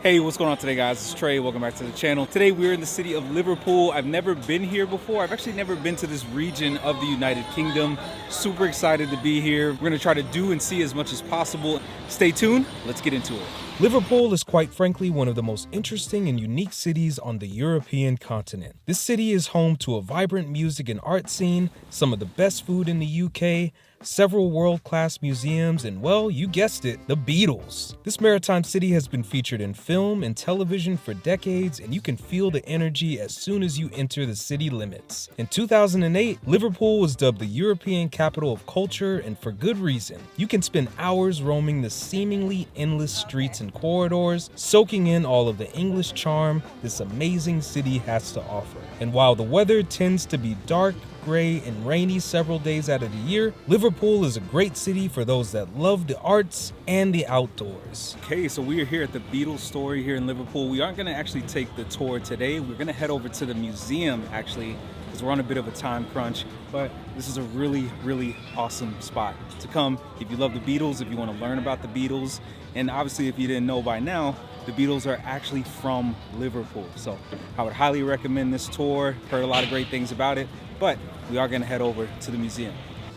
Hey, what's going on today, guys? It's Trey. Welcome back to the channel. Today we're in the city of Liverpool. I've never been here before. I've actually never been to this region of the United Kingdom. Super excited to be here. We're gonna try to do and see as much as possible. Stay tuned. Let's get into it. Liverpool is quite frankly one of the most interesting and unique cities on the European continent. This city is home to a vibrant music and art scene, some of the best food in the UK, several world-class museums, and well, you guessed it, the Beatles. This maritime city has been featured in film and television for decades, and you can feel the energy as soon as you enter the city limits. In 2008, Liverpool was dubbed the European Capital of Culture, and for good reason. You can spend hours roaming the seemingly endless streets and corridors, soaking in all of the English charm this amazing city has to offer. And while the weather tends to be dark, gray, and rainy several days out of the year, Liverpool is a great city for those that love the arts and the outdoors. Okay, so we are here at the Beatles story here in Liverpool. We aren't gonna actually take the tour today. We're gonna head over to the museum actually, because we're on a bit of a time crunch, but this is a really awesome spot to come if you love the Beatles, if you want to learn about the Beatles, and obviously if you didn't know by now, the Beatles are actually from Liverpool. So I would highly recommend this tour. Heard a lot of great things about it, but we are going to head over to the museum.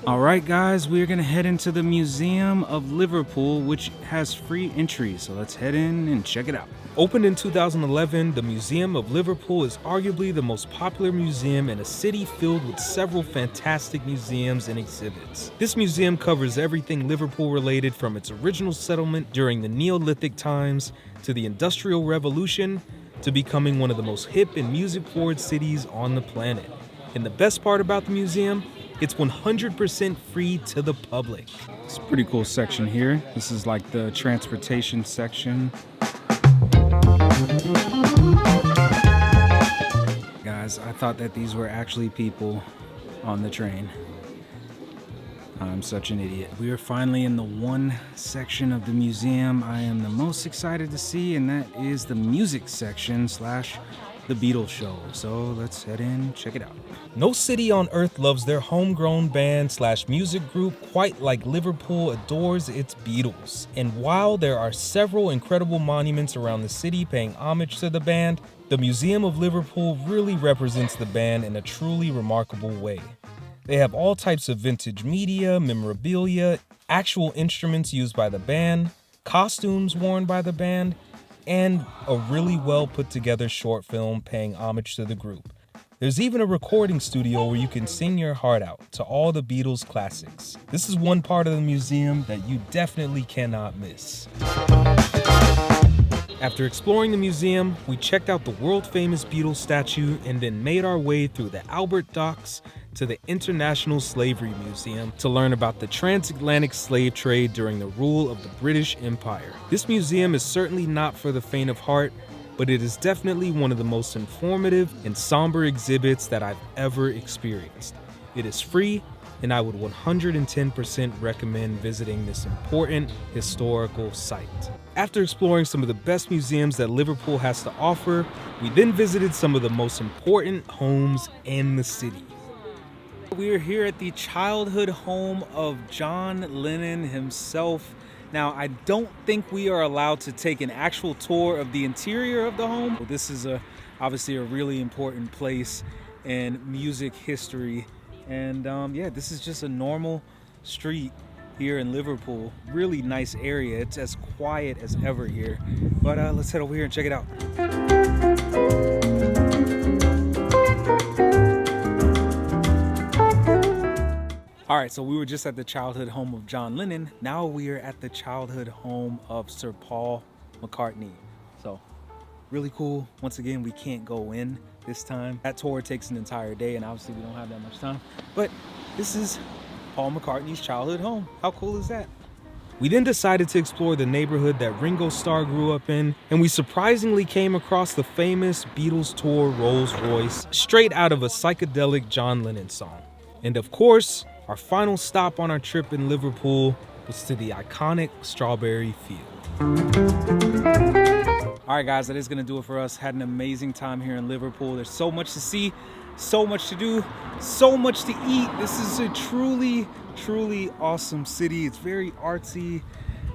All right, guys, we're going to head into the Museum of Liverpool, which has free entry. So let's head in and check it out. Opened in 2011, the Museum of Liverpool is arguably the most popular museum in a city filled with several fantastic museums and exhibits. This museum covers everything Liverpool related, from its original settlement during the Neolithic times to the Industrial Revolution to becoming one of the most hip and music-forward cities on the planet. And the best part about the museum, it's 100% free to the public. It's a pretty cool section here. This is like the transportation section. Guys, I thought that these were actually people on the train. I'm such an idiot. We are finally in the one section of the museum I am the most excited to see, and that is the music section slash the Beatles show. So let's head in, check it out. No city on earth loves their homegrown band slash music group quite like Liverpool adores its Beatles. And while there are several incredible monuments around the city paying homage to the band, the Museum of Liverpool really represents the band in a truly remarkable way. They have all types of vintage media, memorabilia, actual instruments used by the band, costumes worn by the band, and a really well put together short film paying homage to the group. There's even a recording studio where you can sing your heart out to all the Beatles classics. This is one part of the museum that you definitely cannot miss. After exploring the museum, we checked out the world-famous Beatles statue and then made our way through the Albert Docks to the International Slavery Museum to learn about the transatlantic slave trade during the rule of the British Empire. This museum is certainly not for the faint of heart, but it is definitely one of the most informative and somber exhibits that I've ever experienced. It is free, and I would 110% recommend visiting this important historical site. After exploring some of the best museums that Liverpool has to offer, we then visited some of the most important homes in the city. We are here at the childhood home of John Lennon himself. Now, I don't think we are allowed to take an actual tour of the interior of the home. This is obviously a really important place in music history. And yeah, this is just a normal street here in Liverpool. Really nice area. It's as quiet as ever here. But let's head over here and check it out. All right, so we were just at the childhood home of John Lennon. Now we are at the childhood home of Sir Paul McCartney. So really cool. Once again, we can't go in this time. That tour takes an entire day, and obviously we don't have that much time. But this is Paul McCartney's childhood home. How cool is that? We then decided to explore the neighborhood that Ringo Starr grew up in, and we surprisingly came across the famous Beatles tour Rolls Royce straight out of a psychedelic John Lennon song. And of course, our final stop on our trip in Liverpool was to the iconic Strawberry Field. All right, guys, that is going to do it for us. Had an amazing time here in Liverpool. There's so much to see, so much to do, so much to eat. This is a truly awesome city. It's very artsy.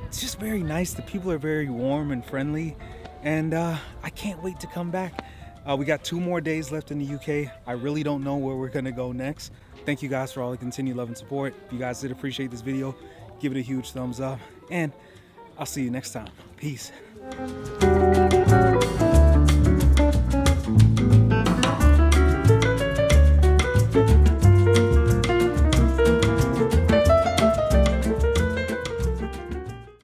It's just very nice. The people are very warm and friendly. and I can't wait to come back. We got 2 more days left in the UK. I really don't know where we're gonna go next. Thank you guys for all the continued love and support. If you guys did appreciate this video, give it a huge thumbs up, and I'll see you next time. Peace.